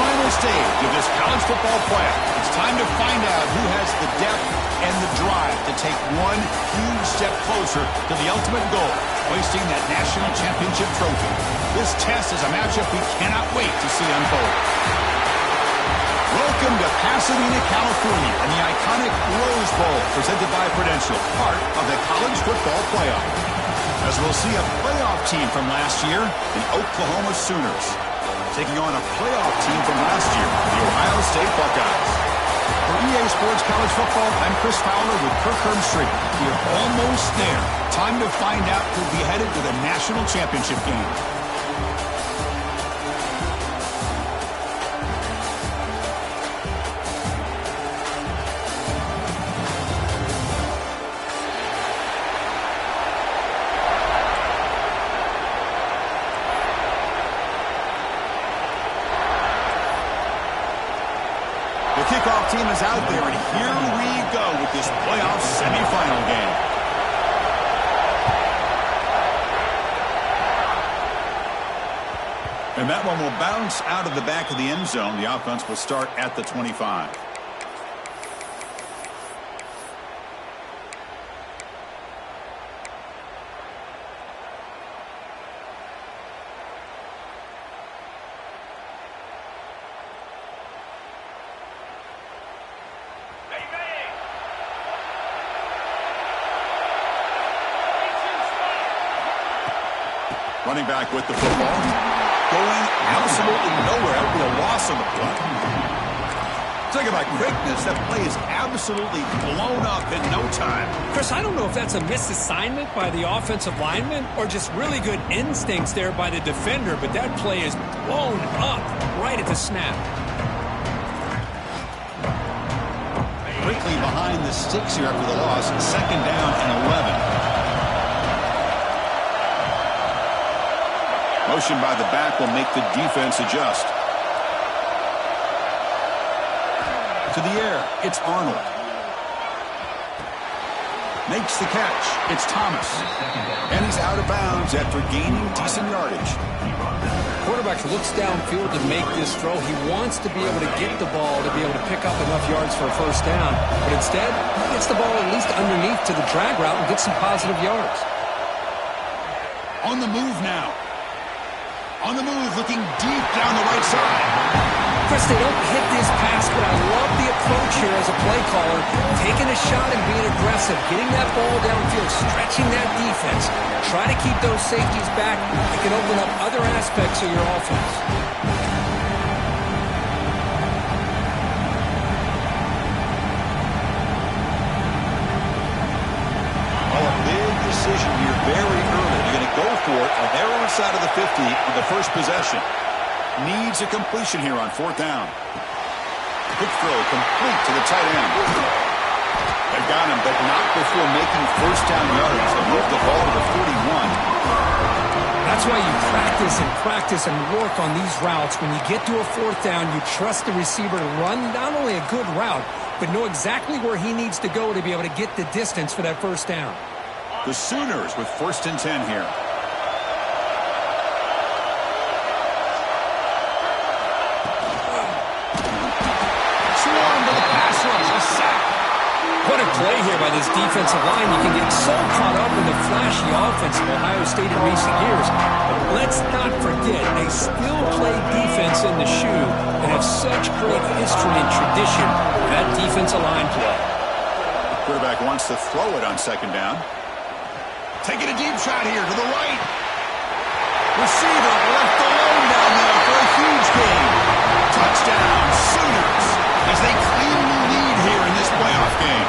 final stage of this college football playoff. It's time to find out who has the depth and the drive to take one huge step closer to the ultimate goal, hoisting that national championship trophy. This test is a matchup we cannot wait to see unfold. Welcome to Pasadena, California, and the iconic Rose Bowl, presented by Prudential, part of the college football playoff. As we'll see a playoff team from last year, the Oklahoma Sooners, taking on a playoff team from last year, the Ohio State Buckeyes. For EA Sports College Football, I'm Chris Fowler with Kirk Herbstreit. We're almost there. Time to find out who'll be headed to the national championship game. The kickoff team is out there, and here we go with this playoff semifinal game. And that one will bounce out of the back of the end zone. The offense will start at the 25. Running back with the football. Going absolutely nowhere. That would be a loss on the play. Talk about quickness. That play is absolutely blown up in no time. Chris, I don't know if that's a misassignment by the offensive lineman or just really good instincts there by the defender, but that play is blown up right at the snap. Quickly behind the sticks here after the loss. 2nd down and 11. Motion by the back will make the defense adjust. To the air, it's Arnold. Makes the catch. It's Thomas. And he's out of bounds after gaining decent yardage. Quarterback looks downfield to make this throw. He wants to be able to get the ball to be able to pick up enough yards for a first down. But instead, he gets the ball at least underneath to the drag route and gets some positive yards. On the move now. On the move, looking deep down the right side. Chris, they don't hit this pass, but I love the approach here as a play caller. Taking a shot and being aggressive, getting that ball downfield, stretching that defense. Try to keep those safeties back. It can open up other aspects of your offense. Well, a big decision here very early. They're going to go for it on their own side of the 50 in the first possession. Needs a completion here on 4th down. Quick throw complete to the tight end. They've got him, but not before making first down yards. They move the ball to the 41. That's why you practice and work on these routes. When you get to a 4th down, you trust the receiver to run not only a good route, but know exactly where he needs to go to be able to get the distance for that first down. The Sooners with 1st and 10 here. Swarm to the pass rush, a sack. What a play here by this defensive line. You can get so caught up in the flashy offense of Ohio State in recent years. But let's not forget, they still play defense in the shoe and have such great history and tradition with that defensive line play. The quarterback wants to throw it on 2nd down. Taking a deep shot here to the right. Receiver left alone down there for a huge gain. Touchdown, Sooners, as they claim the lead here in this playoff game.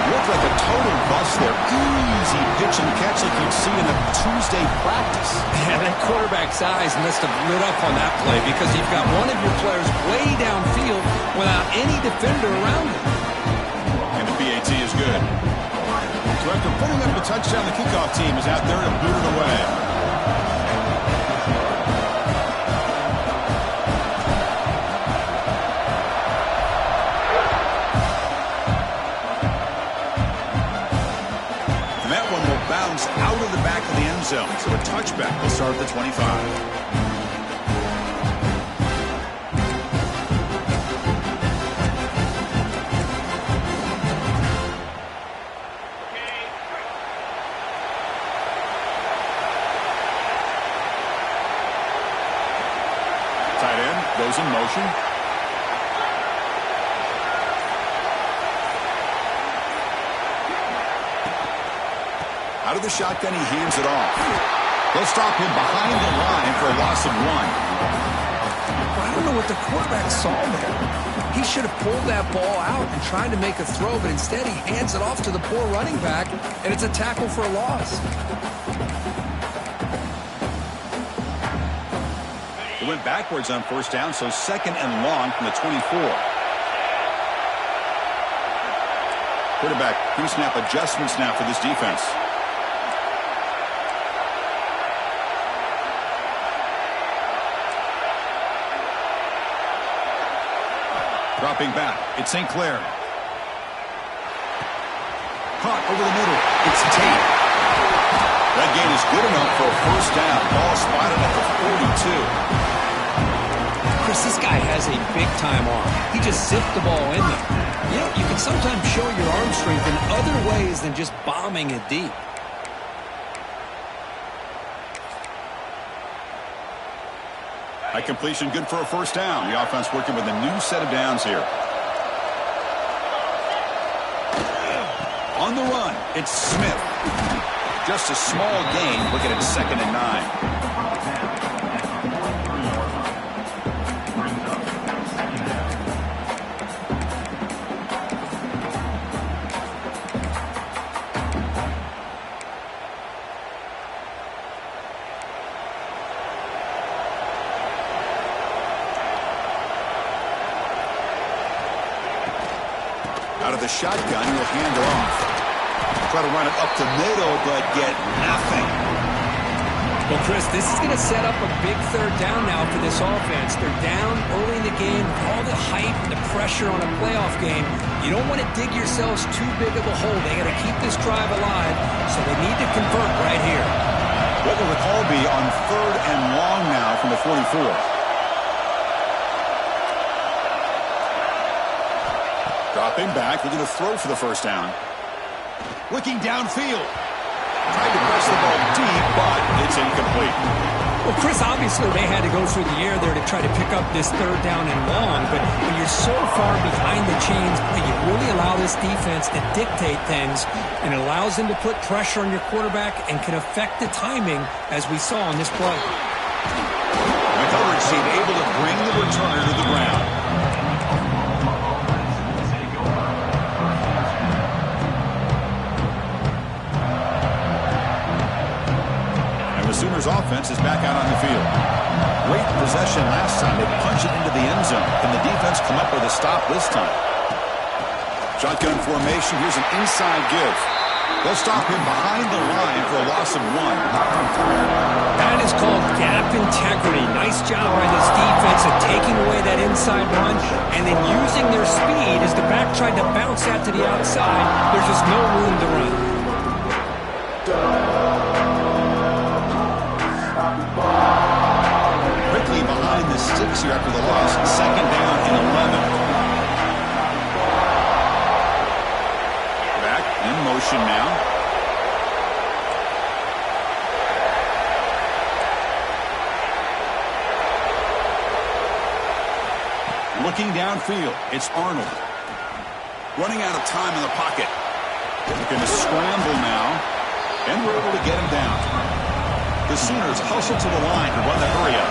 Looked like a total bust there. Easy pitch and catch like you'd see in a Tuesday practice. Yeah, that quarterback's eyes must have lit up on that play because you've got one of your players way downfield without any defender around him. And the PAT is good. So after putting up the touchdown, the kickoff team is out there to boot it away. And that one will bounce out of the back of the end zone. So a touchback will start at the 25. Out of the shotgun, he hands it off. They'll stop him behind the line for a loss of 1. I don't know what the quarterback saw there. He should have pulled that ball out and tried to make a throw, but instead he hands it off to the poor running back, and it's a tackle for a loss. It went backwards on first down, so 2nd and long from the 24. Quarterback pre-snap adjustments now for this defense. Dropping back, it's St. Clair. Caught over the middle, it's Tate. That gain is good enough for a first down. Ball spotted at the 42. Chris, this guy has a big-time arm. He just zipped the ball in there. You know, you can sometimes show your arm strength in other ways than just bombing it deep. That completion good for a first down. The offense working with a new set of downs here. On the run, it's Smith. Just a small gain. Look at it, 2nd and 9. Out of the shotgun, he'll hand it off. Try to run it up the middle, but get nothing. Well, Chris, this is going to set up a big third down now for this offense. They're down early in the game. All the hype and the pressure on a playoff game. You don't want to dig yourselves too big of a hole. They got to keep this drive alive, so they need to convert right here. What will the call be on 3rd and long now from the 44? Dropping back, looking to throw for the first down. Looking downfield. Tried to press the ball deep, but it's incomplete. Well, Chris, obviously they had to go through the air there to try to pick up this 3rd down and long, but when you're so far behind the chains, you really allow this defense to dictate things, and it allows them to put pressure on your quarterback and can affect the timing, as we saw on this play. The coverage team able to bring the returner to the ground. Sooners offense is back out on the field. Great possession last time. They punch it into the end zone. Can the defense come up with a stop this time? Shotgun formation. Here's an inside give. They'll stop him behind the line for a loss of 1. That is called gap integrity. Nice job by this defense of taking away that inside run and then using their speed as the back tried to bounce that to the outside. There's just no room to run. Quickly behind the sticks here after the loss. 2nd down and 11. Back in motion now. Looking downfield, it's Arnold. Running out of time in the pocket. Looking to scramble now, and we're able to get him down. The Sooners hustle to the line to run the hurry up.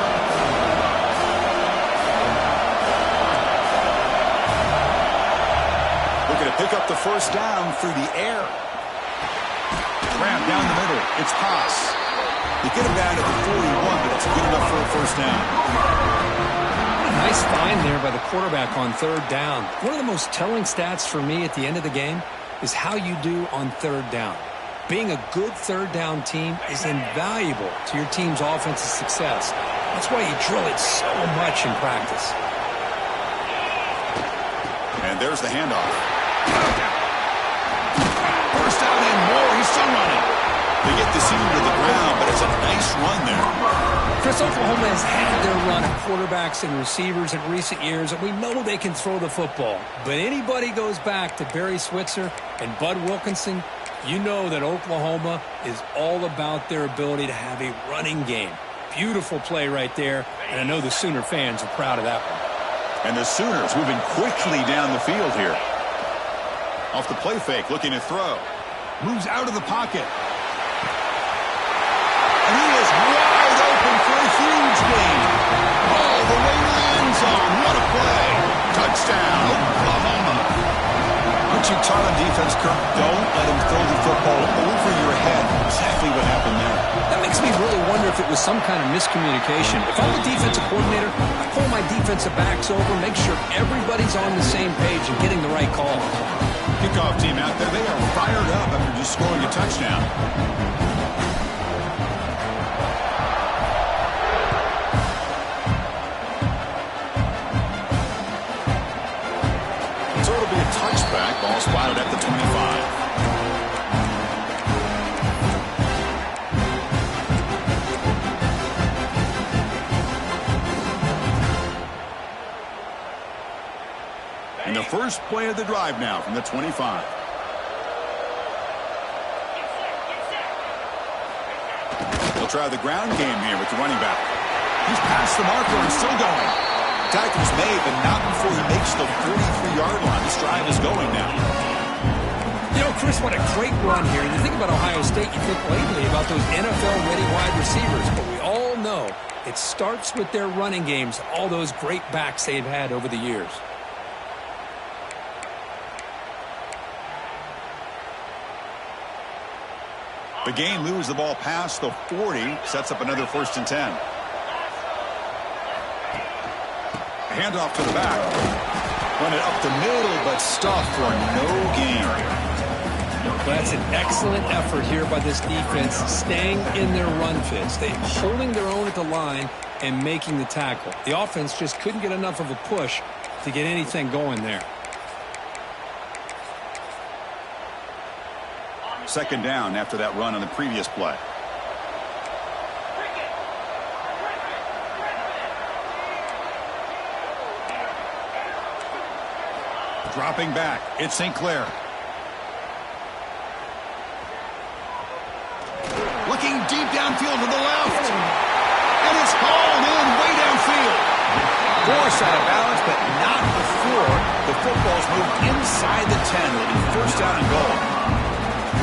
Looking to pick up the first down through the air. Grab down the middle. It's Haas. They get him down to the 41, but it's good enough for a first down. Nice find there by the quarterback on 3rd down. One of the most telling stats for me at the end of the game is how you do on 3rd down. Being a good 3rd down team is invaluable to your team's offensive success. That's why you drill it so much in practice. And there's the handoff. First down and more. He's still running. They get the Sooner to the ground, but it's a nice run there. Chris, Oklahoma has had their run of quarterbacks and receivers in recent years, and we know they can throw the football. But anybody goes back to Barry Switzer and Bud Wilkinson, you know that Oklahoma is all about their ability to have a running game. Beautiful play right there, and I know the Sooner fans are proud of that one. And the Sooners moving quickly down the field here. Off the play fake, looking to throw. Moves out of the pocket. you taught on defense, Kirk, don't let him throw the football over your head. Exactly what happened there. That makes me really wonder if it was some kind of miscommunication. If I'm the defensive coordinator, I pull my defensive backs over, make sure everybody's on the same page and getting the right call. Kickoff team out there. They are fired up after just scoring a touchdown. So it'll be a touchback. Ball spotted at the 25. And the first play of the drive now from the 25. They'll try the ground game here with the running back. He's past the marker and still going. Tackle's made, but not before he makes the 43-yard line. This drive is going now. You know, Chris, what a great run here. And you think about Ohio State, you think lately about those NFL-ready wide receivers. But we all know it starts with their running games, all those great backs they've had over the years. The game moves the ball past the 40, sets up another 1st and 10. Handoff to the back. Run it up the middle, but stuffed for no gain. That's an excellent effort here by this defense, staying in their run fits. They're holding their own at the line and making the tackle. The offense just couldn't get enough of a push to get anything going there. 2nd down after that run on the previous play. Dropping back, it's St. Clair. Looking deep downfield to the left. And it's hauled in way downfield. Forced out of balance, but not before the football's moved inside the 10. It'll be 1st down and goal.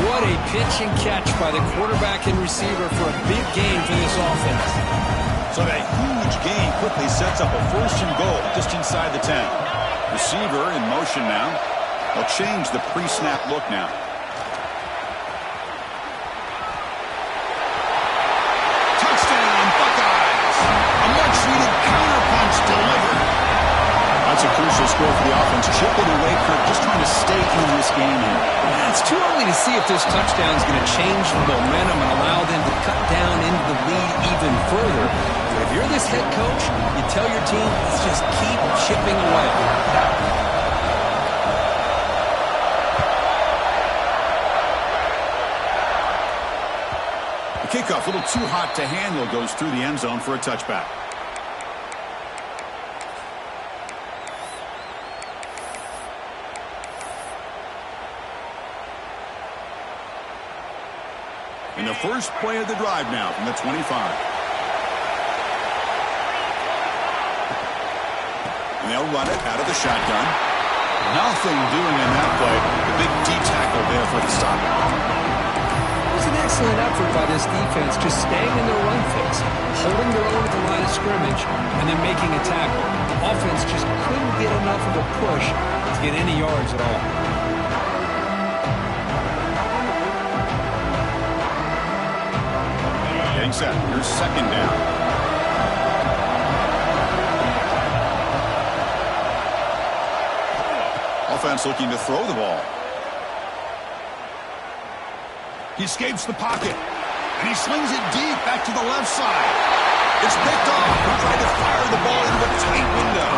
What a pitch and catch by the quarterback and receiver for a big gain for this offense. So that huge gain quickly sets up a 1st and goal just inside the 10. Receiver in motion now. They'll change the pre-snap look now. Touchdown, Buckeyes! A much-needed counterpunch delivered. That's a crucial score for the offense. Chipping away, Kirk, just trying to stay in this game here. It's too early to see if this touchdown is going to change the momentum and allow them to cut down into the lead even further. But if you're this head coach, you tell your team, let's just keep chipping away. The kickoff, a little too hot to handle, goes through the end zone for a touchback. In the first play of the drive now from the 25. And they'll run it out of the shotgun. Nothing doing in that play. The big D tackle there for the stop. It was an excellent effort by this defense, just staying in their run fits, holding their own at the line of scrimmage, and then making a tackle. The offense just couldn't get enough of a push to get any yards at all. Getting set. Here's 2nd down. Offense looking to throw the ball. He escapes the pocket. And he slings it deep back to the left side. It's picked off. He tried to fire the ball into a tight window.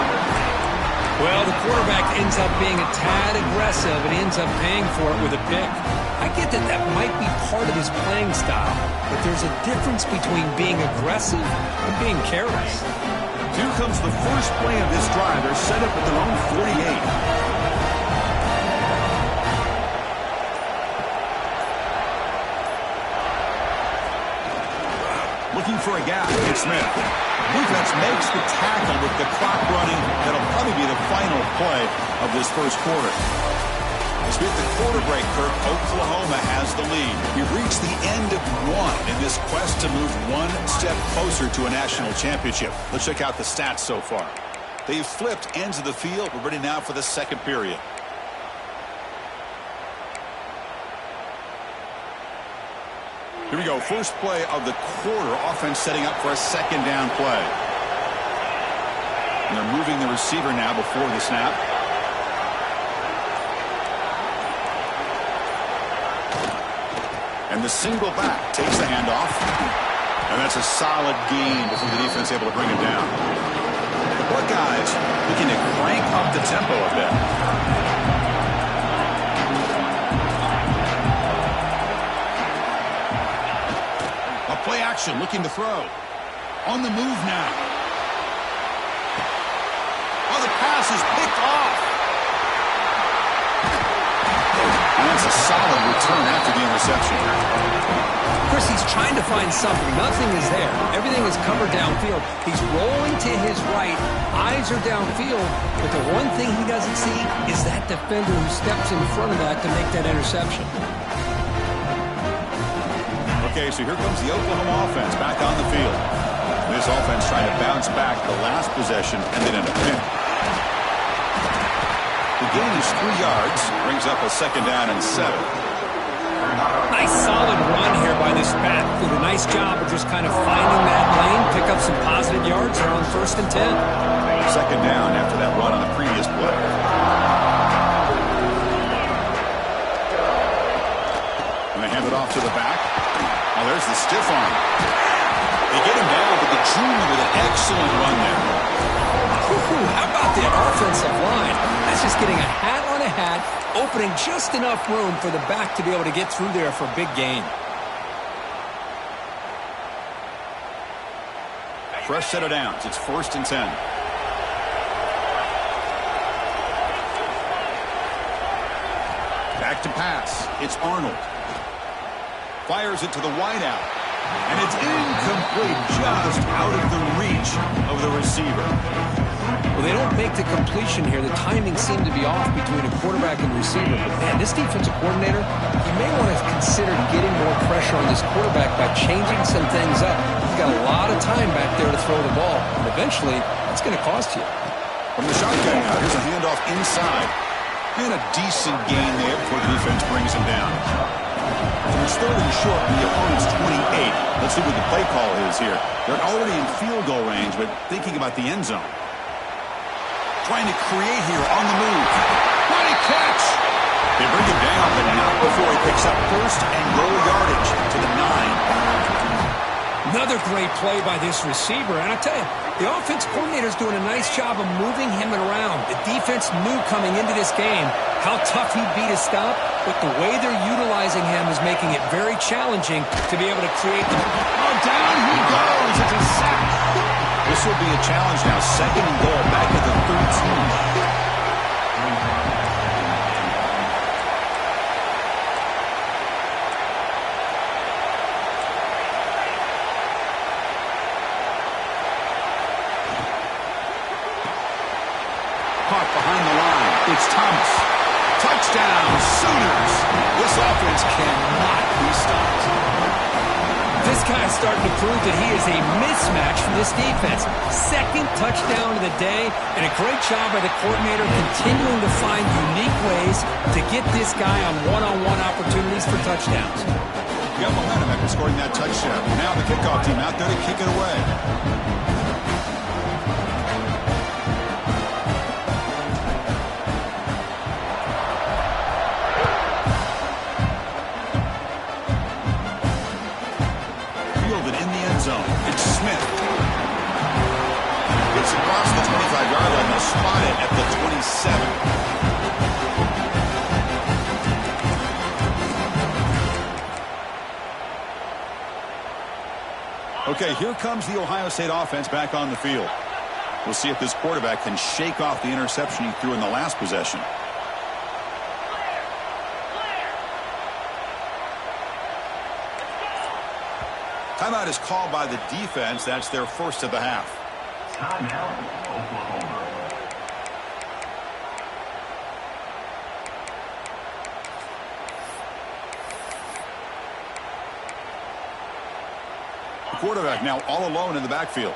Well, the quarterback ends up being a tad aggressive and ends up paying for it with a pick. I get that that might be part of his playing style, but there's a difference between being aggressive and being careless. Here comes the first play of this drive. They're set up at their own 48. Looking for a gap. It's Smith. Defense makes the tackle with the clock running. That'll probably be the final play of this first quarter. As we hit the quarter break, Kirk, Oklahoma has the lead. We've reached the end of one in this quest to move one step closer to a national championship. Let's check out the stats so far. They've flipped ends of the field. We're ready now for the second period. Here we go. First play of the quarter. Offense setting up for a second down play. And they're moving the receiver now before the snap. And the single back takes the handoff. And that's a solid gain before the defense able to bring it down. The Buckeyes looking to crank up the tempo a bit. A play action looking to throw. On the move now. Oh, the pass is picked off. And that's a solid return after the interception. Chris, he's trying to find something. Nothing is there. Everything is covered downfield. He's rolling to his right. Eyes are downfield. But the one thing he doesn't see is that defender who steps in front of that to make that interception. Okay, so here comes the Oklahoma offense back on the field. This offense trying to bounce back the last possession and then end up pinning. The gain is 3 yards, brings up a second down and 7. Nice solid run here by this back. Did a nice job of just kind of finding that lane, pick up some positive yards. They're on 1st and 10. Second down after that run on the previous play. And they hand it off to the back. Oh, there's the stiff arm. They get him down, but the junior with an excellent run there. How about the offensive line? That's just getting a hat on a hat, opening just enough room for the back to be able to get through there for a big gain. Fresh set of downs. It's 1st and 10. Back to pass. It's Arnold. Fires it to the wideout. And it's incomplete, just out of the reach of the receiver. Well, they don't make the completion here. The timing seemed to be off between a quarterback and receiver. But, man, this defensive coordinator, he may want to consider getting more pressure on this quarterback by changing some things up. He's got a lot of time back there to throw the ball. And eventually, that's going to cost you. From the shotgun now, here's a handoff inside. And a decent gain there before the defense brings him down. So it's 3rd and short from the opponent's 28. Let's see what the play call is here. They're already in field goal range, but thinking about the end zone. Trying to create here on the move. What a catch! They bring him down, but not before he picks up 1st and goal yardage to the 9. Another great play by this receiver. And I tell you, the offense coordinator's doing a nice job of moving him around. The defense knew coming into this game how tough he'd be to stop, but the way they're utilizing him is making it very challenging to be able to create the... Oh, down he goes. It's a sack. This will be a challenge now. 2nd and goal back at the 13. Caught behind the line. It's Thomas. Touchdown, Sooners. This offense cannot be stopped. This guy's starting to prove that he is a mismatch for this defense. 2nd touchdown of the day, and a great job by the coordinator continuing to find unique ways to get this guy on one-on-one opportunities for touchdowns. You got momentum after scoring that touchdown. Now the kickoff team out there to kick it away. It's Smith. Gets across the 25-yard line. They'll spot it at the 27. Okay, here comes the Ohio State offense back on the field. We'll see if this quarterback can shake off the interception he threw in the last possession. Timeout is called by the defense. That's their 1st of the half. Timeout, Oklahoma. The quarterback now all alone in the backfield.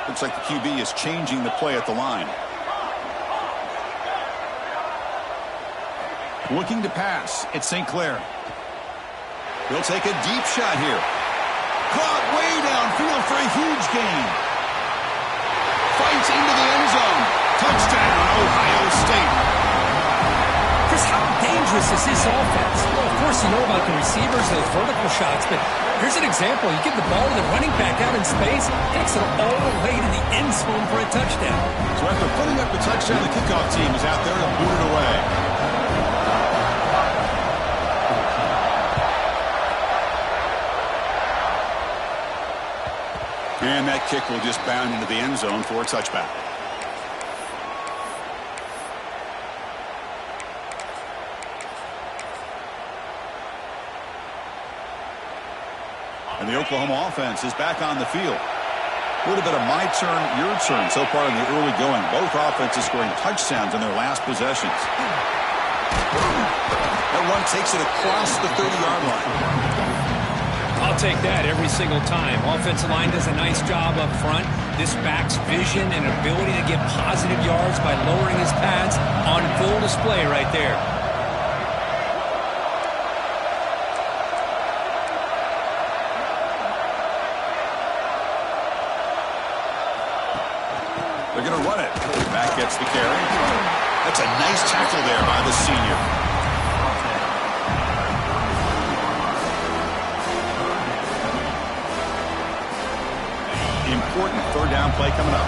Looks like the QB is changing the play at the line. Looking to pass. It's St. Clair. He'll take a deep shot here. Caught way downfield for a huge gain. Fights into the end zone. Touchdown, Ohio State. Chris, how dangerous is this offense? Well, of course, you know about the receivers, those vertical shots, but here's an example. You give the ball to the running back out in space, takes it all the way to the end zone for a touchdown. So after putting up the touchdown, the kickoff team is out there to boot it away. And that kick will just bound into the end zone for a touchback. And the Oklahoma offense is back on the field. A little bit of my turn, your turn so far in the early going. Both offenses scoring touchdowns in their last possessions. That run takes it across the 30-yard line. I'll take that every single time. Offensive line does a nice job up front. This back's vision and ability to get positive yards by lowering his pads on full display right there. They're going to run it. Back gets the carry. That's a nice tackle there by the senior. Important third down play coming up.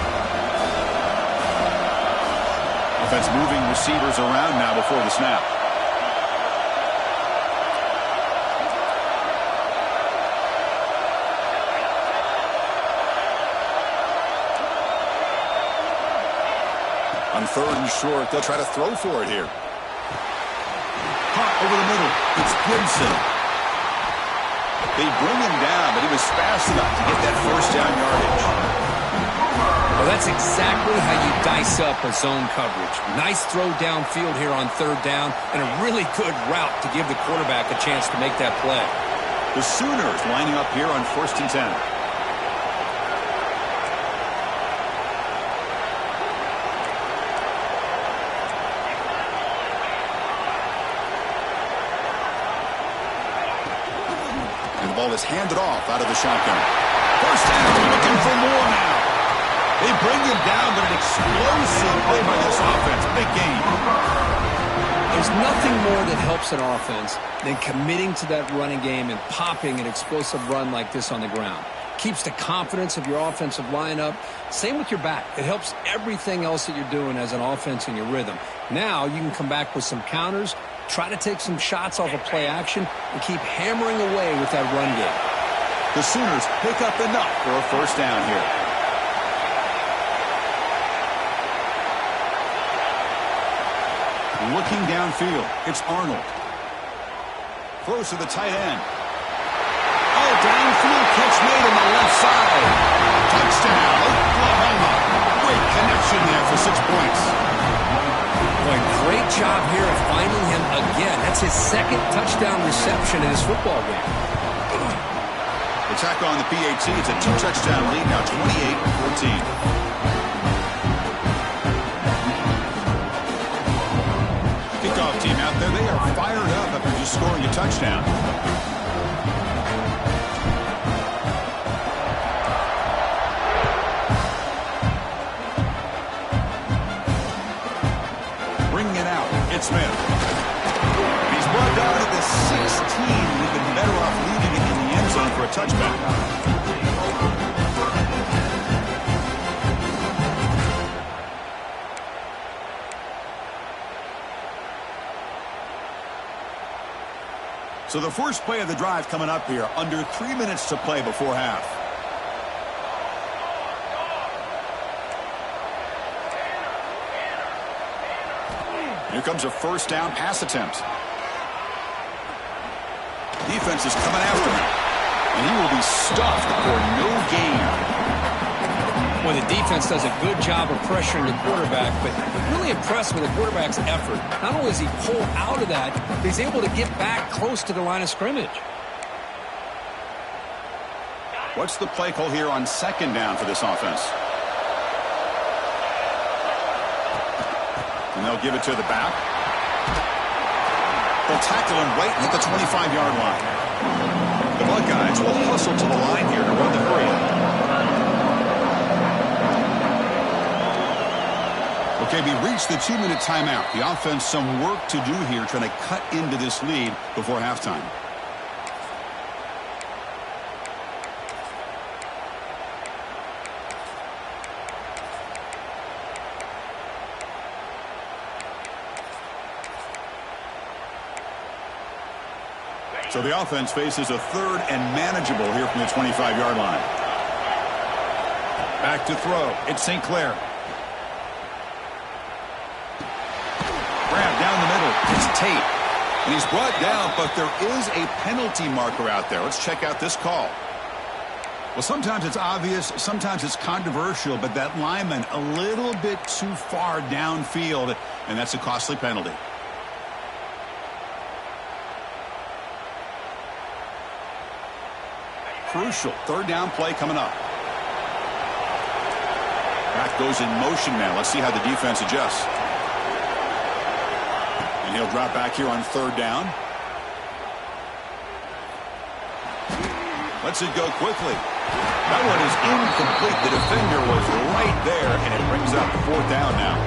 Offense moving receivers around now before the snap. On third and short, they'll try to throw for it here. Caught over the middle. It's Gibson. They bring him down, but he was fast enough to get that first down yardage. Well, that's exactly how you dice up a zone coverage. Nice throw downfield here on third down, and a really good route to give the quarterback a chance to make that play. The Sooners lining up here on 1st and 10. Ball is handed off out of the shotgun. First down, looking for more now. They bring him down, but an explosive play by this offense. Big game. There's nothing more that helps an offense than committing to that running game and popping an explosive run like this on the ground. Keeps the confidence of your offensive lineup. Same with your back. It helps everything else that you're doing as an offense in your rhythm. Now you can come back with some counters, try to take some shots off of play action, and keep hammering away with that run game. The Sooners pick up enough for a first down here. Looking downfield, it's Arnold. Close to the tight end. Oh, downfield catch made on the left side. Touchdown, Oklahoma. Great connection there for 6 points. Boy, great job here of finding him again. That's his second touchdown reception in this football game. The tackle on the PAT. It's a 2-touchdown lead now, 28-14. Kickoff team out there. They are fired up after just scoring a touchdown. Bringing it out. It's Smith. He's brought down at the 16. We've been better off leaving it in the end zone for a touchback. So the first play of the drive coming up here. Under 3 minutes to play before half. Here comes a first down pass attempt. Defense is coming after him. And he will be stuffed for no gain. Well, the defense does a good job of pressuring the quarterback, but really impressed with the quarterback's effort. Not only does he pull out of that, but he's able to get back close to the line of scrimmage. What's the play call here on second down for this offense? And they'll give it to the back. They'll tackle him right at the 25-yard line. The Buckeyes will hustle to the line here to run the hurry up. Okay, we reached the 2-minute timeout. The offense some work to do here trying to cut into this lead before halftime. So the offense faces a 3rd and manageable here from the 25-yard line. Back to throw. It's St. Clair. Grab down the middle. It's Tate. And he's brought down, but there is a penalty marker out there. Let's check out this call. Well, sometimes it's obvious, sometimes it's controversial, but that lineman a little bit too far downfield, and that's a costly penalty. Crucial 3rd down play coming up. Back goes in motion now. Let's see how the defense adjusts. And he'll drop back here on 3rd down. Lets it go quickly. That one is incomplete. The defender was right there, and it brings up 4th down now.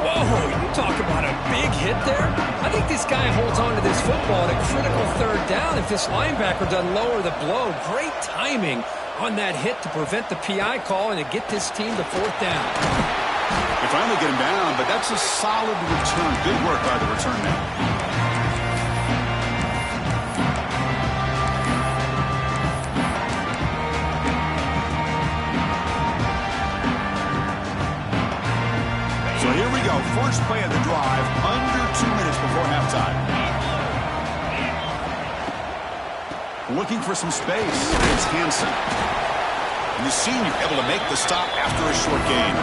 Whoa, you talk about a big hit there. I think this guy holds on to this football at a critical 3rd down if this linebacker doesn't lower the blow. Great timing on that hit to prevent the PI call and to get this team to 4th down. They finally get him down, but that's a solid return. Good work by the return man. So here we go. First play of the drive, under 2 minutes before halftime. Looking for some space. It's Hansen. And the senior able to make the stop after a short gain.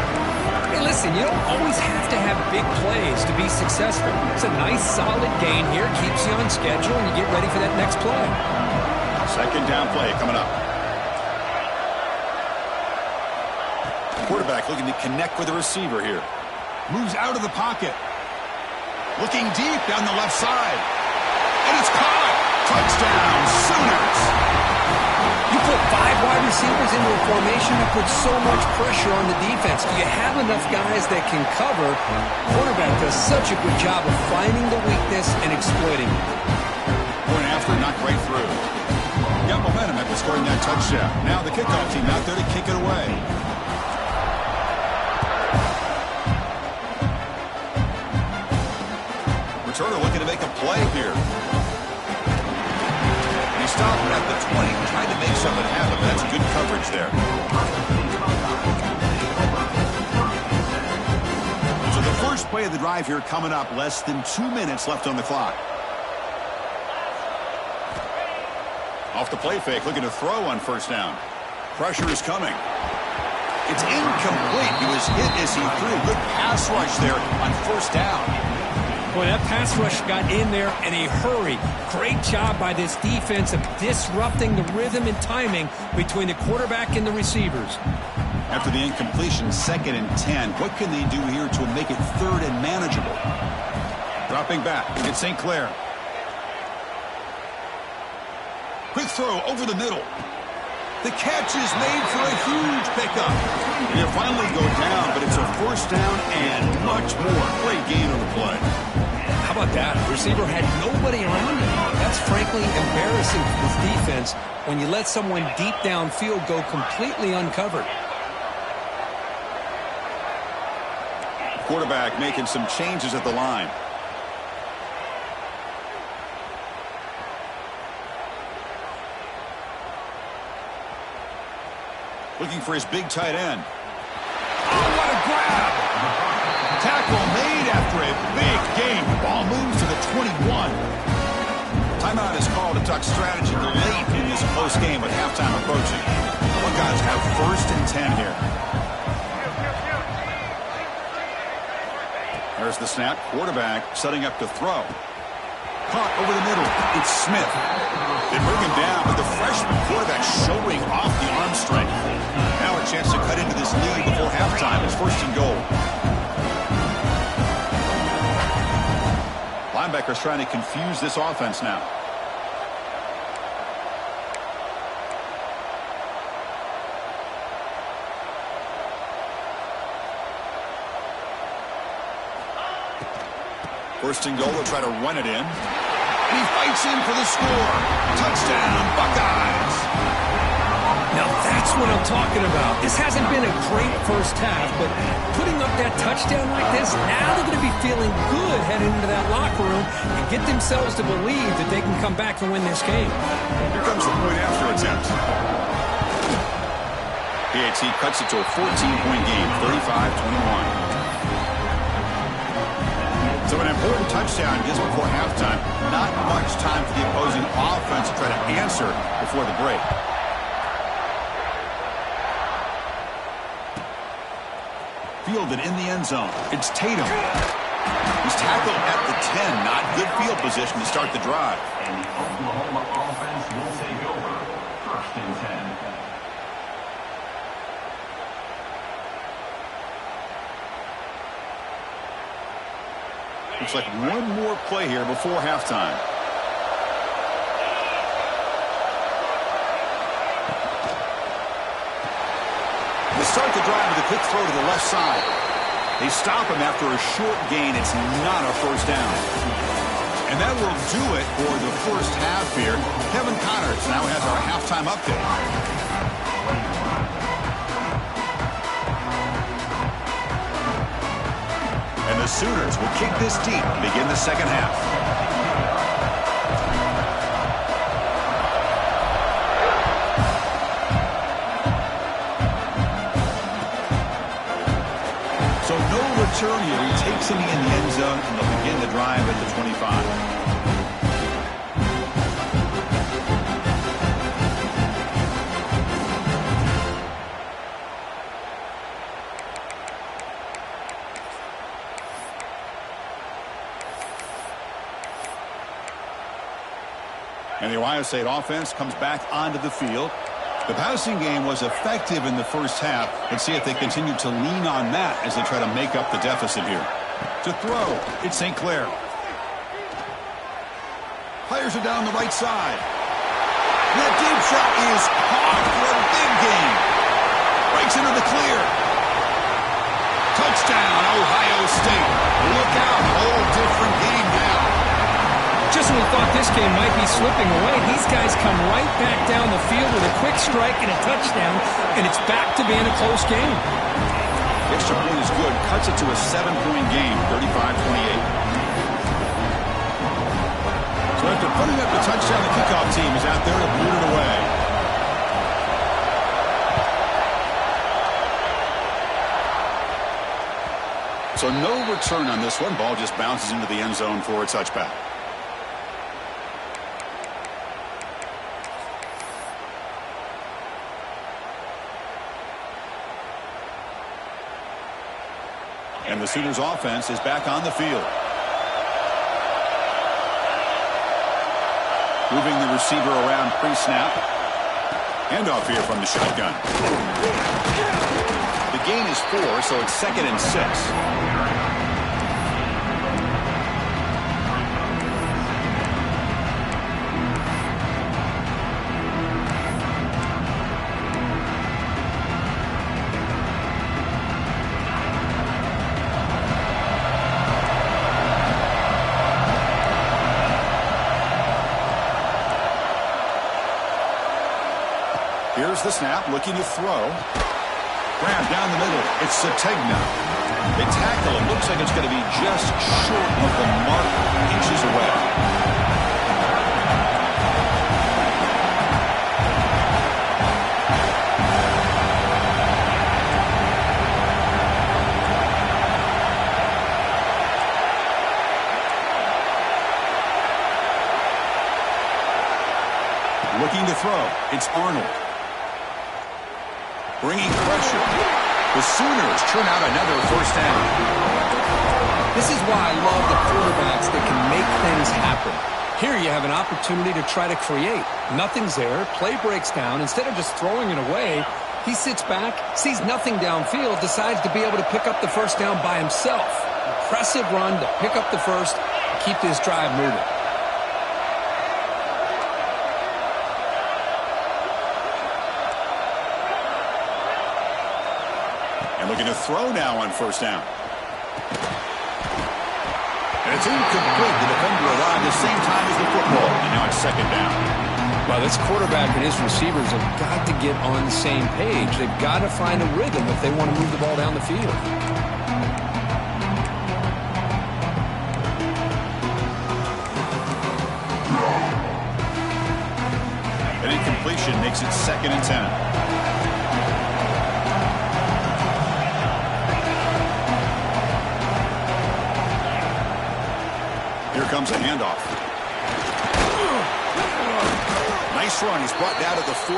Hey, listen, you don't always have to have big plays to be successful. It's a nice, solid gain here. Keeps you on schedule, and you get ready for that next play. 2nd down play coming up. Quarterback looking to connect with the receiver here. Moves out of the pocket. Looking deep down the left side. And it's caught. Touchdown, Sooners. You put 5 wide receivers into a formation, you put so much pressure on the defense. Do you have enough guys that can cover? Quarterback does such a good job of finding the weakness and exploiting it. Point after, not right through. Got momentum after scoring that touchdown. Now the kickoff team out there to kick it away. Returner looking to make a play here. And he stopped at the 20, trying to make something happen, but that's good coverage there. So the first play of the drive here coming up, less than 2 minutes left on the clock. Off the play fake, looking to throw on 1st down. Pressure is coming. It's incomplete. He was hit as he threw. Good pass rush there on 1st down. Boy, that pass rush got in there in a hurry. Great job by this defense of disrupting the rhythm and timing between the quarterback and the receivers. After the incompletion, 2nd and 10. What can they do here to make it 3rd and manageable? Dropping back. It's St. Clair. Quick throw over the middle. The catch is made for a huge pickup. And he'll finally go down, but it's a 1st down and much more. Great gain on the play. How about that? The receiver had nobody around him. That's frankly embarrassing for this defense when you let someone deep downfield go completely uncovered. Quarterback making some changes at the line. Looking for his big tight end. Oh, what a grab! Tackle made after a big gain. Ball moves to the 21. Timeout is called to talk strategy late in this close game with halftime approaching. Buckeyes have 1st and 10 here. There's the snap. Quarterback setting up to throw. Caught over the middle. It's Smith. They bring him down, but the freshman quarterback showing off the arm strength. Now a chance to cut into this lead before halftime. It's 1st and goal. Linebackers trying to confuse this offense now. First and goal, they'll try to run it in. And he fights in for the score. Touchdown, Buckeyes. Now that's what I'm talking about. This hasn't been a great first half, but putting up that touchdown like this, now they're going to be feeling good heading into that locker room and get themselves to believe that they can come back and win this game. Here comes the point after attempt. PAT cuts it to a 14-point game, 35-21. So an important touchdown just before halftime. Not much time for the opposing offense to try to answer before the break. Fielded in the end zone. It's Tatum. He's tackled at the 10. Not good field position to start the drive. And the Oklahoma offense will take over. First and 10. Looks like one more play here before halftime. They start the drive with a quick throw to the left side. They stop him after a short gain. It's not a first down. And that will do it for the first half here. Kevin Connors now has our halftime update. And the Sooners will kick this deep and begin the second half. So no return here. He takes him in the end zone, and they'll begin the drive at the 25. And the Ohio State offense comes back onto the field. The passing game was effective in the first half. Let's see if they continue to lean on that as they try to make up the deficit here. To throw, it's St. Clair. Fires it down the right side. And that deep shot is caught for a big gain. Breaks into the clear. Touchdown, Ohio State. Look out, whole different game now. Just when we thought this game might be slipping away, these guys come right back down the field with a quick strike and a touchdown, and it's back to being a close game. Extra point is good. Cuts it to a 7-point game, 35-28. So after putting up the touchdown, the kickoff team is out there to boot it away. So no return on this one. Ball just bounces into the end zone for a touchback. And the Sooners offense is back on the field. Moving the receiver around pre-snap. Handoff here from the shotgun. The gain is 4, so it's 2nd and 6. Here's the snap, looking to throw. Grab down the middle. It's Sategna. They tackle him. Looks like it's going to be just short of the mark, inches away. Looking to throw. It's Arnold. Bringing pressure. The Sooners turn out another first down. This is why I love the quarterbacks that can make things happen. Here you have an opportunity to try to create. Nothing's there. Play breaks down. Instead of just throwing it away, he sits back, sees nothing downfield, decides to be able to pick up the first down by himself. Impressive run to pick up the first, keep this drive moving. And looking to throw now on first down. And it's It's incomplete. The defender arrived the same time as the football. And now it's second down. Well, this quarterback and his receivers have got to get on the same page. They've got to find a rhythm if they want to move the ball down the field. An incompletion makes it 2nd and 10. Here comes a handoff. Nice run. He's brought down to the 44.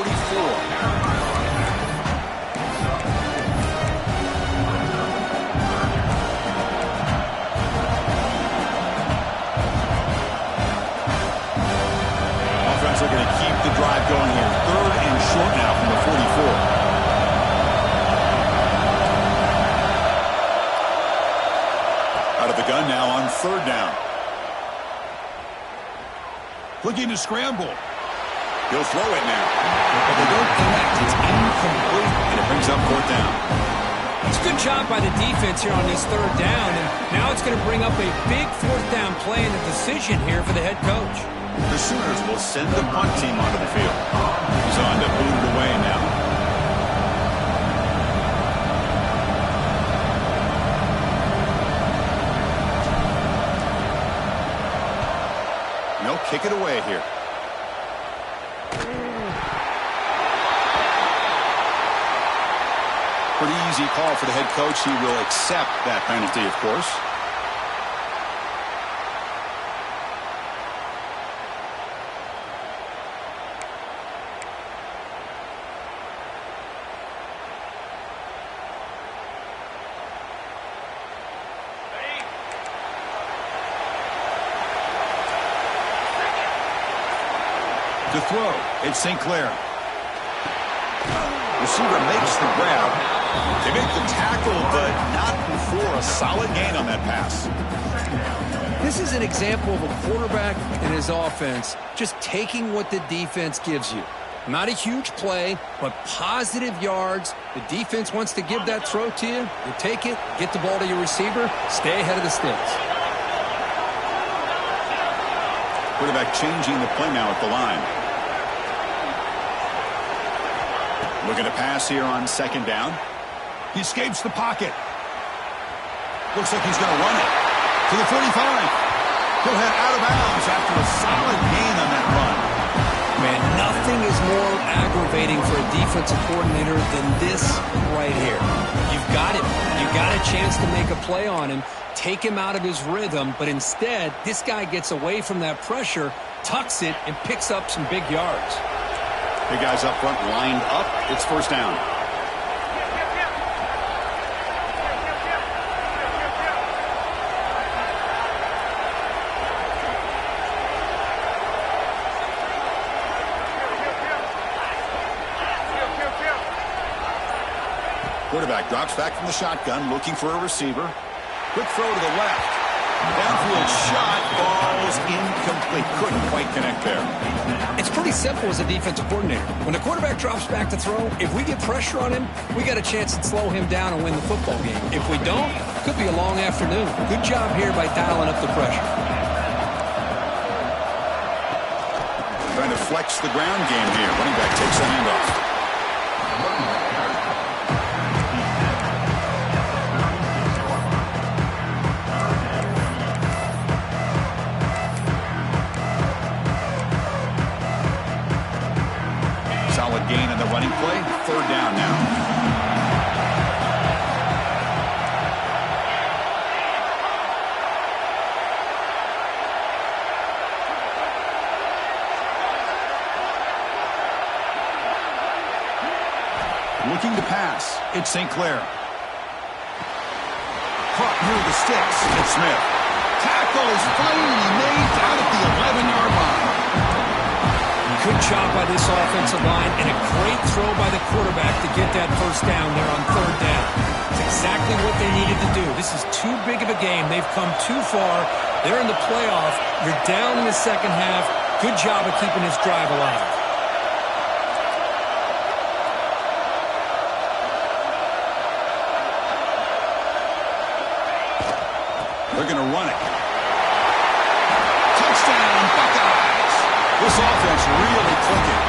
Offense looking to keep the drive going here. 3rd and short now from the 44. Out of the gun now on 3rd down. Looking to scramble. He'll throw it now. But they don't connect. It's incomplete. And it brings up 4th down. It's a good job by the defense here on this 3rd down. And now it's going to bring up a big 4th down play and a decision here for the head coach. The Sooners will send the punt team onto the field. He's on to boot it away now. They'll kick it away here. Pretty easy call for the head coach. He will accept that penalty, of course. To throw, it's St. Clair. Receiver makes the grab. They make the tackle, but not before a solid gain on that pass. This is an example of a quarterback and his offense just taking what the defense gives you. Not a huge play, but positive yards. The defense wants to give that throw to you. You take it, get the ball to your receiver, stay ahead of the sticks. Quarterback changing the play now at the line. Looking to pass here on 2nd down. He escapes the pocket. Looks like he's going to run it to the 45. He'll head out of bounds after a solid gain on that run. Man, nothing is more aggravating for a defensive coordinator than this right here. You've got it. You got a chance to make a play on him, take him out of his rhythm, but instead, this guy gets away from that pressure, tucks it, and picks up some big yards. Big guys up front lined up. It's 1st down. Quarterback drops back from the shotgun, looking for a receiver. Quick throw to the left. Downfield shot, ball's incomplete. Couldn't quite connect there. It's pretty simple as a defensive coordinator. When the quarterback drops back to throw, if we get pressure on him, we got a chance to slow him down and win the football game. If we don't, it could be a long afternoon. Good job here by dialing up the pressure. Trying to flex the ground game here. Running back takes the handoff. Solid gain on the running play. 3rd down now. Looking to pass. It's St. Clair. Caught near the sticks. It's Smith. Tackle is finally made down at the 11-yard line. Good job by this offensive line and a great throw by the quarterback to get that 1st down there on 3rd down. It's exactly what they needed to do. This is too big of a game. They've come too far. They're in the playoff. You're down in the 2nd half. Good job of keeping this drive alive. They're going to run it. Touchdown, Buckeyes! This offense really clicking.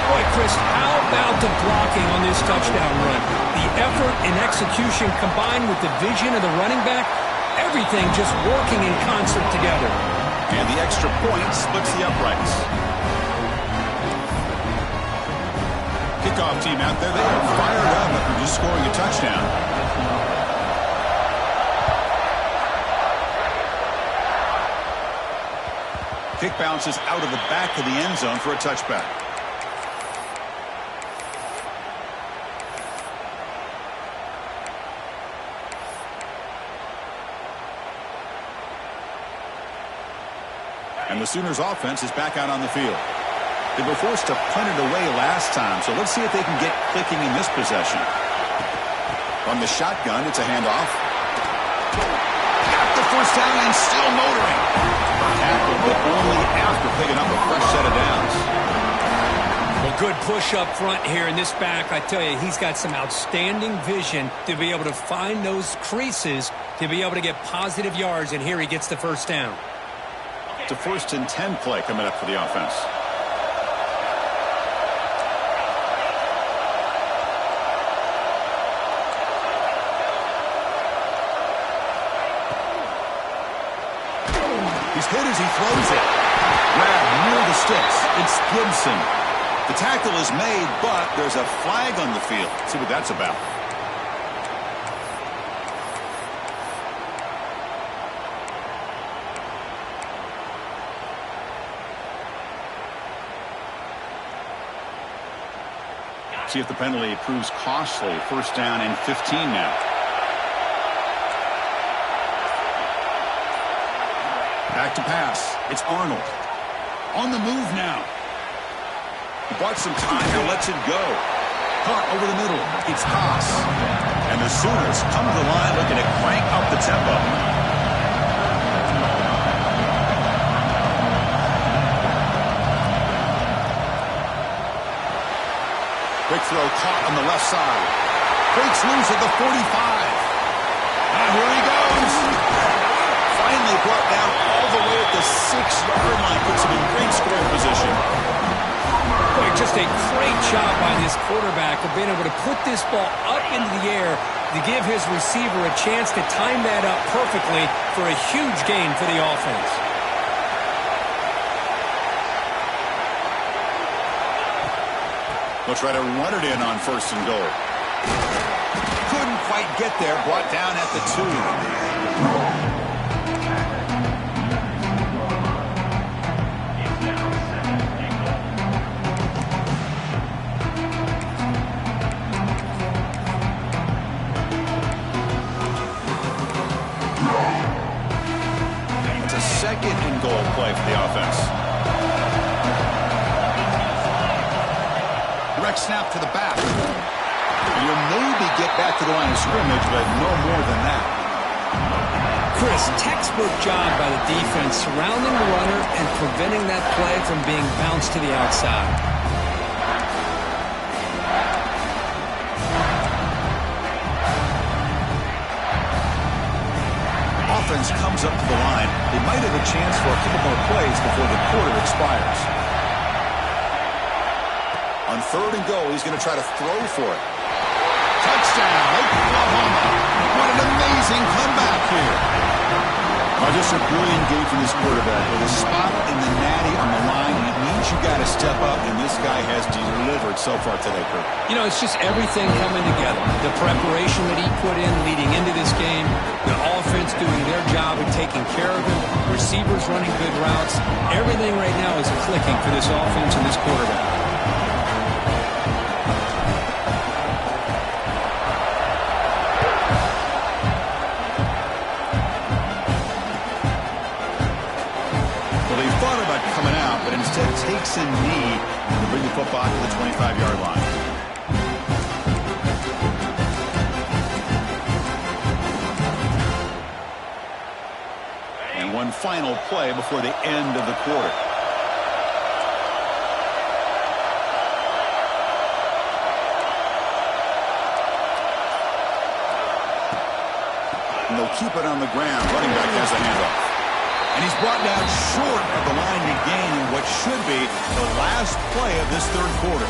Boy, Chris, how about the blocking on this touchdown run? The effort and execution combined with the vision of the running back, everything just working in concert together. And the extra point splits the uprights. Kickoff team out there, they are fired up after just scoring a touchdown. Kick bounces out of the back of the end zone for a touchback. And the Sooners offense is back out on the field. They were forced to punt it away last time, so let's see if they can get clicking in this possession. From the shotgun, it's a handoff. Got the first down and still motoring. Tackle, but only after picking up a fresh set of downs. Well, good push up front here in this back. I tell you, he's got some outstanding vision to be able to find those creases, to be able to get positive yards, and here he gets the first down. It's a 1st and 10 play coming up for the offense. He's hit as he throws it. Grab near the sticks. It's Gibson. The tackle is made, but there's a flag on the field. Let's see what that's about. See if the penalty proves costly. 1st down and 15 now. Back to pass. It's Arnold. On the move now. He bought some time, now lets it go. Caught over the middle. It's Haas. And the Sooners come to the line looking to crank up the tempo. Quick throw caught on the left side. Breaks loose at the 45. Now here he goes. Finally brought down all the way at the 6-yard line. Puts him in great scoring position. Boy, just a great job by this quarterback of being able to put this ball up into the air to give his receiver a chance to time that up perfectly for a huge gain for the offense. They'll try to run it in on 1st and goal. Couldn't quite get there. Brought down at the 2. It's a 2nd and goal play for the offense. Direct snap to the back. You'll maybe get back to the line of scrimmage, but no more than that. Chris, textbook job by the defense surrounding the runner and preventing that play from being bounced to the outside. Offense comes up to the line. They might have a chance for a couple more plays before the quarter expires. On 3rd and goal, he's going to try to throw for it. Touchdown, Oklahoma. What an amazing comeback here. Just a brilliant game from this quarterback. With a spot in the natty on the line, it means you got to step up, and this guy has delivered so far today, Kurt. You know, it's just everything coming together. The preparation that he put in leading into this game, the offense doing their job of taking care of him, receivers running good routes. Everything right now is clicking for this offense and this quarterback. Instead takes a knee to bring the football to the 25-yard line. And one final play before the end of the quarter. And they'll keep it on the ground. Running back has a handoff. And he's brought down short of the line to gain in what should be the last play of this third quarter.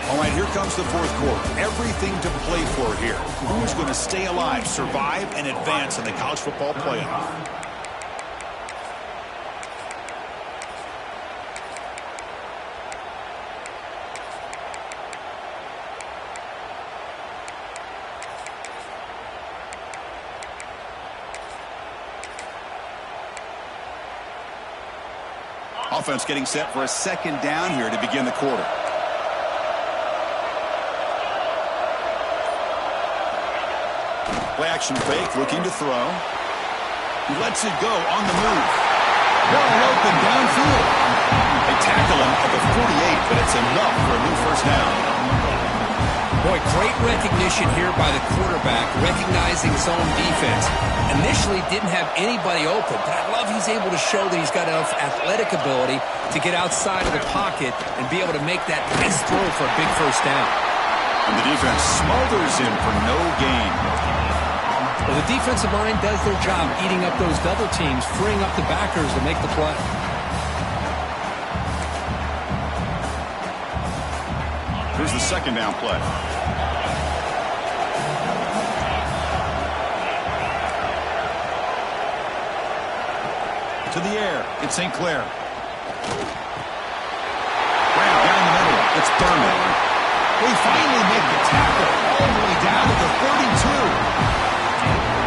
All right, here comes the fourth quarter. Everything to play for here. Who's going to stay alive, survive, and advance in the college football playoff? Offense getting set for a second down here to begin the quarter. Play action fake, looking to throw. He lets it go on the move. Ball open downfield. They tackle him at the 48, but it's enough for a new first down. Boy, great recognition here by the quarterback, recognizing zone defense. Initially didn't have anybody open, but I love he's able to show that he's got enough athletic ability to get outside of the pocket and be able to make that nice throw for a big first down. And the defense smothers him for no gain. Well, the defensive line does their job eating up those double teams, freeing up the backers to make the play. Here's the second down play. To the air, it's St. Clair. Grab down the middle, it's Thurman. They finally make the tackle all the way down to the 32.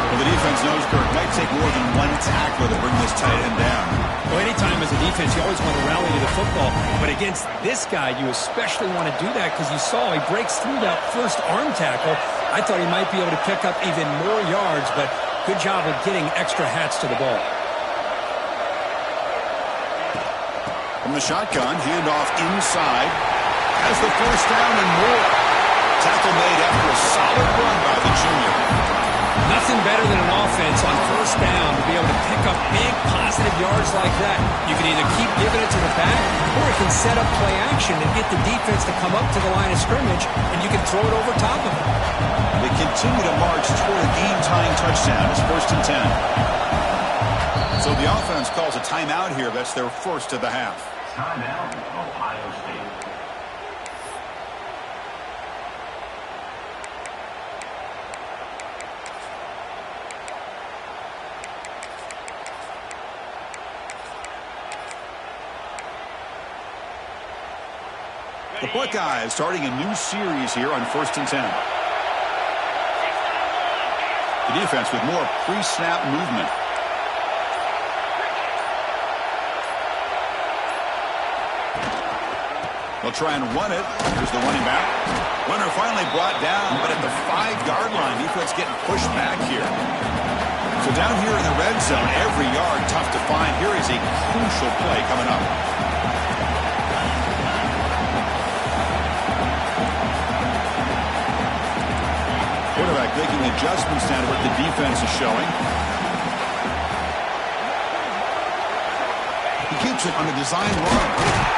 Well, the defense knows, Kirk, might take more than one tackler to bring this tight end down. Well, anytime as a defense, you always want to rally to the football. But against this guy, you especially want to do that because you saw he breaks through that first arm tackle. I thought he might be able to pick up even more yards, but good job of getting extra hats to the ball. From the shotgun, handoff inside. Has the first down and more. Tackle made after a solid run by the junior. Nothing better than an offense on first down to be able to pick up big positive yards like that. You can either keep giving it to the back, or it can set up play action and get the defense to come up to the line of scrimmage, and you can throw it over top of it. They continue to march toward a game-tying touchdown. It's 1st and 10. So the offense calls a timeout here. That's their first of the half. Timeout, Ohio State. The Buckeyes starting a new series here on 1st and 10. The defense with more pre-snap movement. They'll try and run it. Here's the running back. Runner finally brought down, but at the 5-yard line, defense getting pushed back here. So down here in the red zone, every yard tough to find. Here is a crucial play coming up. Quarterback making adjustments down to what the defense is showing. He keeps it on the design run.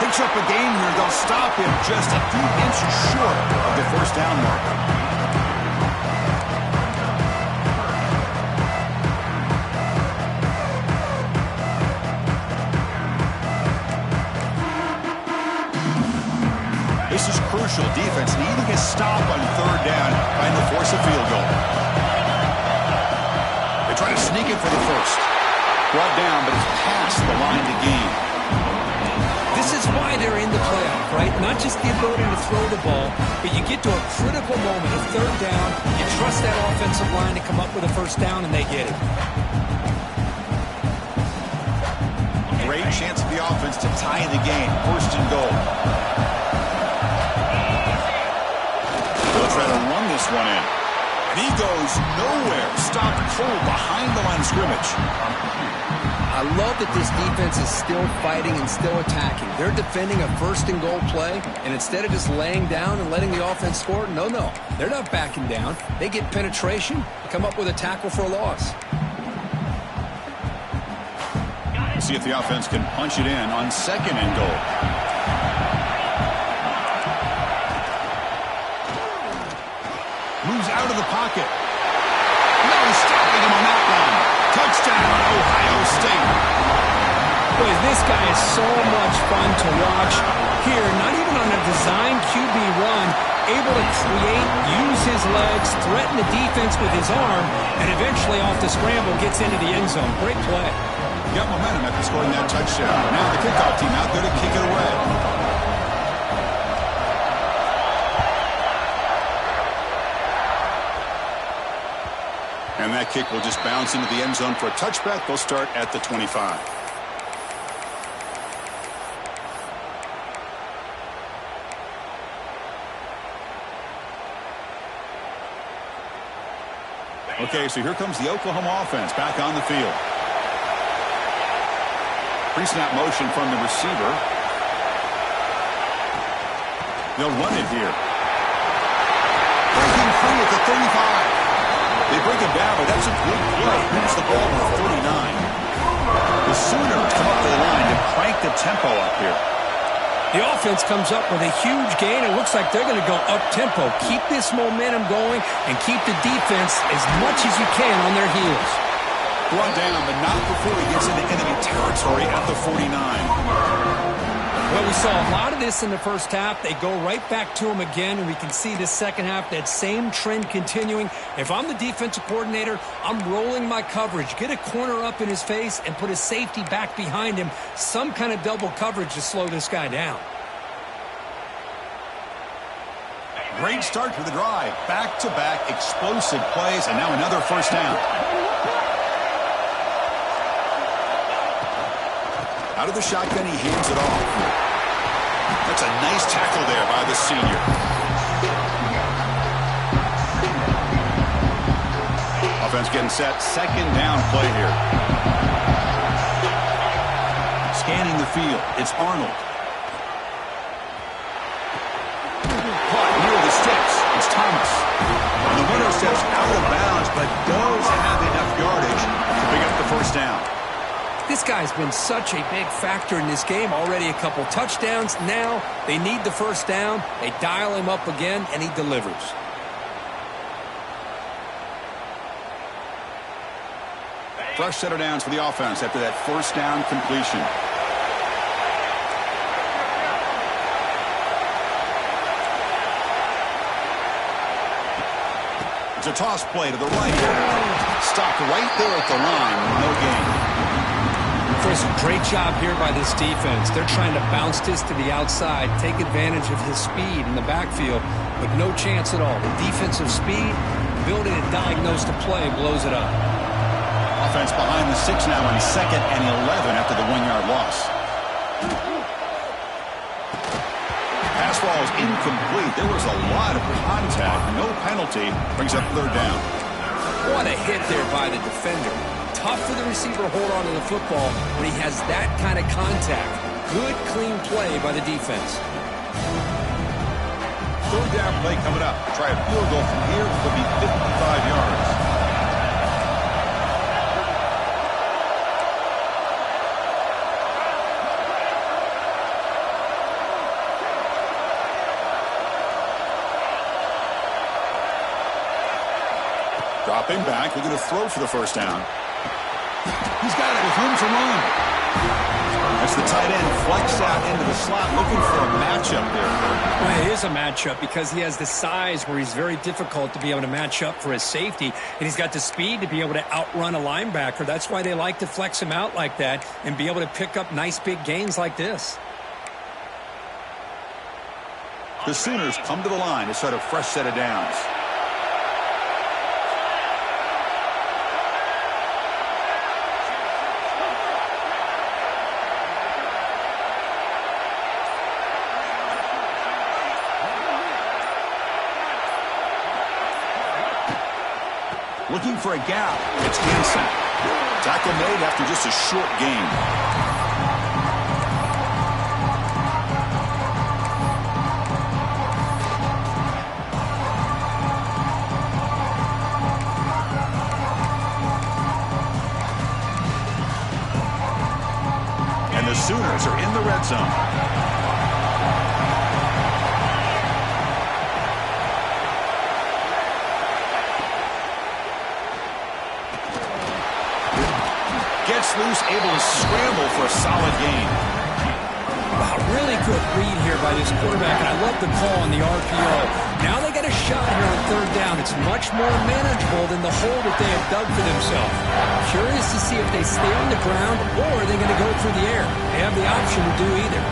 Picks up a gain here. They'll stop him just a few inches short of the first down mark. This is crucial. Defense needing a stop on third down, trying to force a field goal. They try to sneak it for the first. Brought down, but it's past the line to gain. This is why they're in the playoff, right? Not just the ability to throw the ball, but you get to a critical moment, a third down, you trust that offensive line to come up with a first down, and they get it. Great chance for the offense to tie the game. 1st and goal. They'll try to run this one in. And he goes nowhere. Stopped cold behind the line of scrimmage. I love that this defense is still fighting and still attacking. They're defending a 1st and goal play, and instead of just laying down and letting the offense score, no, they're not backing down. They get penetration, come up with a tackle for a loss. See if the offense can punch it in on 2nd and goal. Moves out of the pocket. No stopping him on that one. Touchdown, This guy is so much fun to watch. Here, not even on a design QB run, able to create, use his legs, threaten the defense with his arm, and eventually off the scramble gets into the end zone. Great play. Got momentum after scoring that touchdown. Now the kickoff team out there to kick it away. And that kick will just bounce into the end zone for a touchback. They'll start at the 25. Okay, so here comes the Oklahoma offense back on the field. Pre-snap motion from the receiver. They'll run it here. Breaking free at the 35. They break it down, but that's a good play. Moves the ball to 49. The Sooners come up to the line to crank the tempo up here. The offense comes up with a huge gain. It looks like they're going to go up-tempo. Keep this momentum going and keep the defense as much as you can on their heels. Run down, but not before he gets into enemy territory at the 49. Well, we saw a lot of this in the first half. They go right back to him again, and we can see the second half, that same trend continuing. If I'm the defensive coordinator, I'm rolling my coverage. Get a corner up in his face and put a safety back behind him. Some kind of double coverage to slow this guy down. Great start to the drive. Back-to-back explosive plays, and now another first down. Out of the shotgun, he hands it off. That's a nice tackle there by the senior. Offense getting set. Second down play here. Scanning the field. It's Arnold. Caught near the sticks. It's Thomas. And the winner steps out of bounds, but does have enough yardage to pick up the first down. This guy's been such a big factor in this game. Already a couple touchdowns. Now they need the first down. They dial him up again, and he delivers. Fresh set of downs for the offense after that first down completion. It's a toss play to the right. Stopped right there at the line. No gain. Chris, great job here by this defense. They're trying to bounce this to the outside, take advantage of his speed in the backfield, but no chance at all. The defensive speed, ability to diagnose the play, blows it up. Offense behind the 6 now in 2nd and 11 after the 1-yard loss. Pass ball is incomplete. There was a lot of contact. No penalty. Brings up 3rd down. What a hit there by the defender. Tough for the receiver to hold on to the football when he has that kind of contact. Good, clean play by the defense. 3rd down play coming up. Try a field goal from here. It'll be 55 yards. Dropping back, looking to throw for the first down. He's got it with room to run. That's the tight end flex out into the slot, looking for a matchup there. Well, it is a matchup because he has the size where he's very difficult to be able to match up for his safety, and he's got the speed to be able to outrun a linebacker. That's why they like to flex him out like that and be able to pick up nice big gains like this. The Sooners come to the line to start a fresh set of downs. Looking for a gap. It's Hansen. Tackle made after just a short gain. And the Sooners are in the red zone. breaks loose, able to scramble for a solid gain. Wow, really good read here by this quarterback, and I love the call on the RPO. Now they got a shot here on third down. It's much more manageable than the hole that they have dug for themselves. Curious to see if they stay on the ground or they're going to go through the air. They have the option to do either.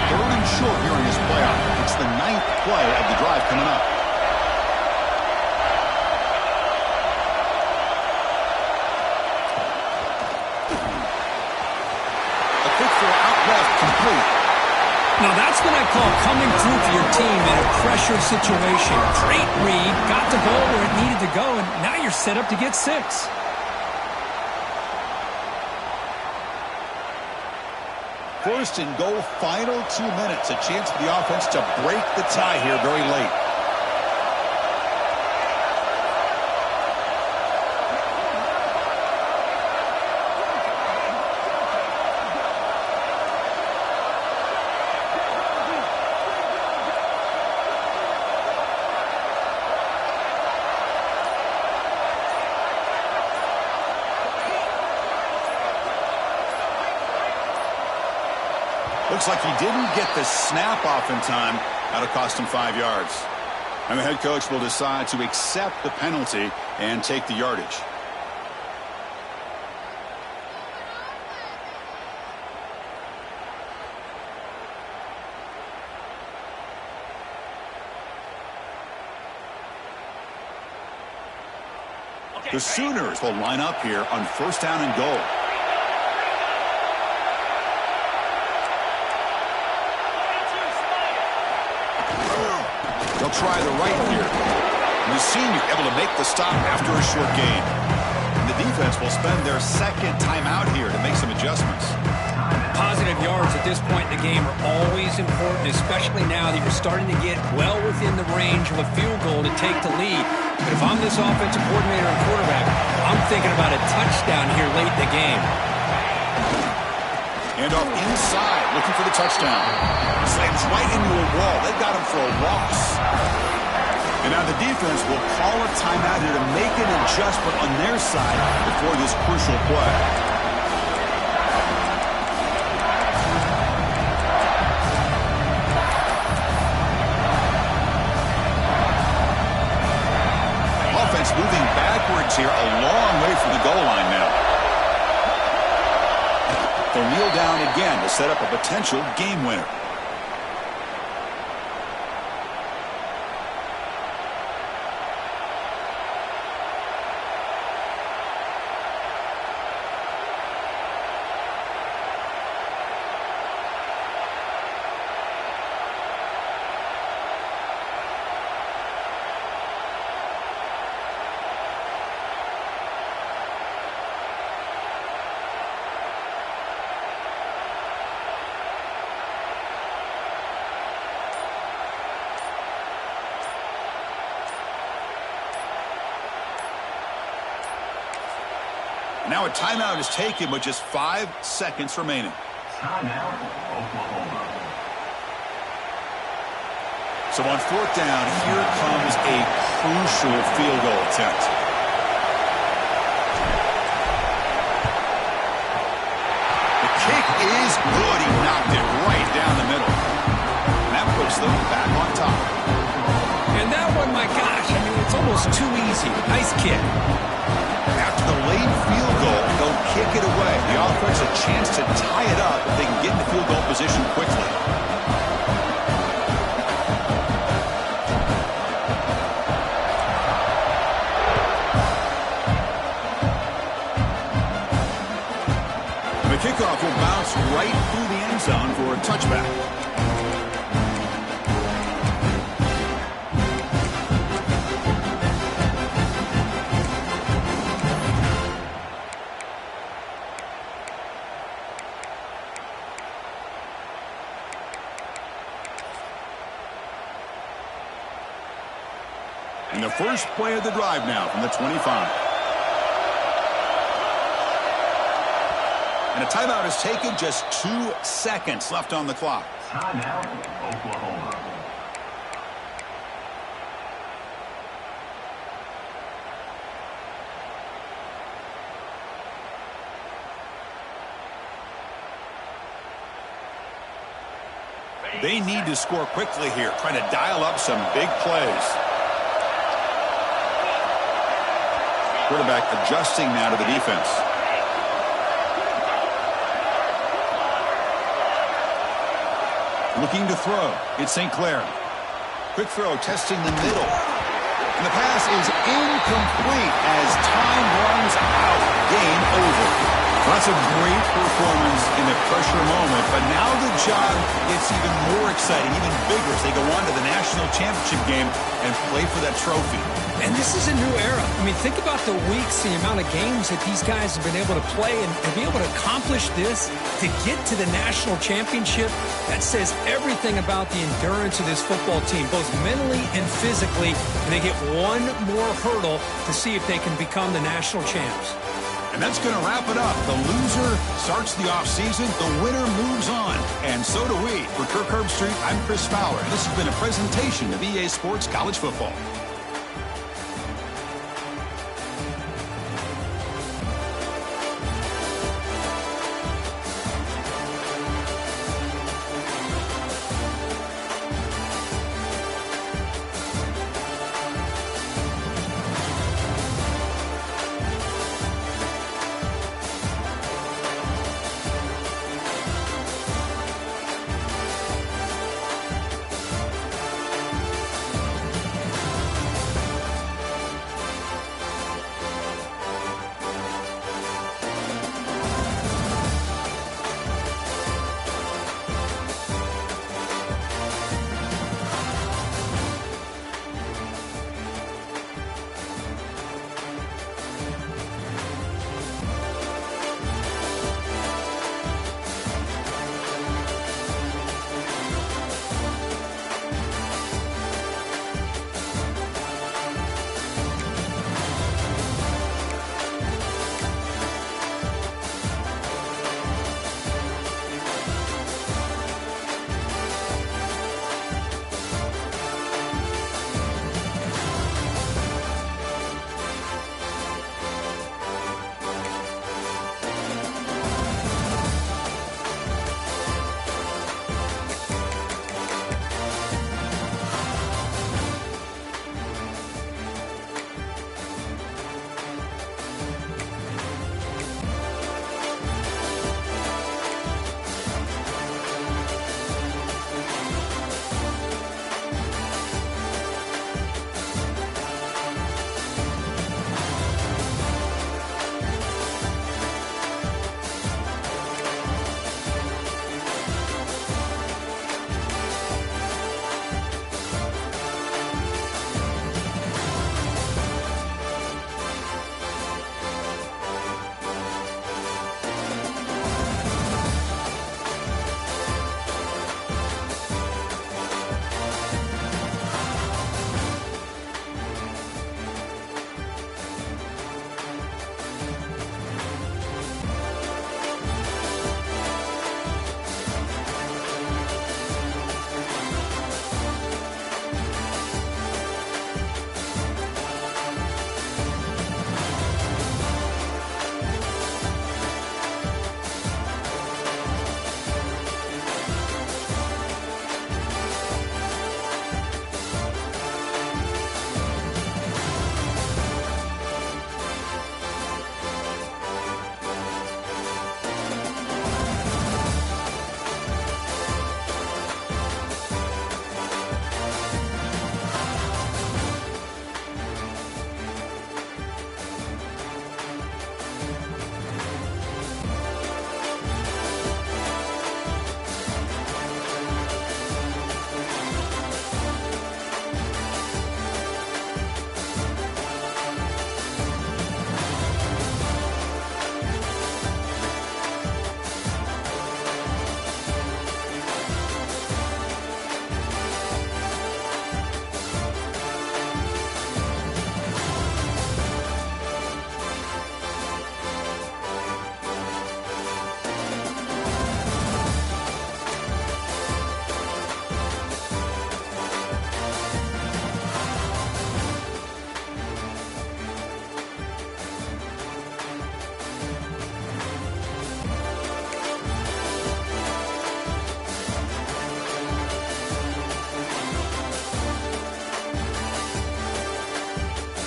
Third and short here in this playoff. It's the 9th play of the drive coming up. A quick throw out left, complete. Now that's what I call coming through for your team in a pressure situation. Great read, got the ball where it needed to go, and now you're set up to get 6. First and goal, final 2 minutes. A chance for the offense to break the tie here very late. Looks like he didn't get the snap off in time. That'll cost him 5 yards. And the head coach will decide to accept the penalty and take the yardage. The Sooners will line up here on first down and goal. They'll try the right here. And the senior able to make the stop after a short gain. And the defense will spend their second timeout here to make some adjustments. Positive yards at this point in the game are always important, especially now that you're starting to get well within the range of a field goal to take the lead. But if I'm this offensive coordinator and quarterback, I'm thinking about a touchdown here late in the game. Hand off inside, looking for the touchdown. Slams right into a wall. They got him for a loss. And now the defense will call a timeout here to make an adjustment on their side before this crucial play. Offense moving backwards here, a long way from the goal line now. They'll kneel down again to set up a potential game winner. Now a timeout is taken with just 5 seconds remaining. Timeout, Oklahoma. So on fourth down, here comes a crucial field goal attempt. The kick is good. He knocked it right down the middle. And that puts them back on top. And that one, my gosh, I mean, it's almost too easy. Nice kick. After the late field goal, they'll kick it away. The offense a chance to tie it up if they can get in the field goal position quickly. The kickoff will bounce right through the end zone for a touchback. And the first play of the drive now from the 25. And a timeout is taken, just 2 seconds left on the clock. Timeout, Oklahoma. They need to score quickly here, trying to dial up some big plays. Quarterback adjusting now to the defense. Looking to throw. It's St. Clair. Quick throw, testing the middle. And the pass is incomplete as time runs out. Game over. Well, that's a great performance in a pressure moment, but now the job gets even more exciting, even bigger as they go on to the national championship game and play for that trophy. And this is a new era. I mean, think about the weeks, the amount of games that these guys have been able to play, and to be able to accomplish this, to get to the national championship, that says everything about the endurance of this football team, both mentally and physically, and they get one more hurdle to see if they can become the national champs. And that's going to wrap it up. The loser starts the offseason. The winner moves on. And so do we. For Kirk Herbstreit, I'm Chris Fowler. And this has been a presentation of EA Sports College Football.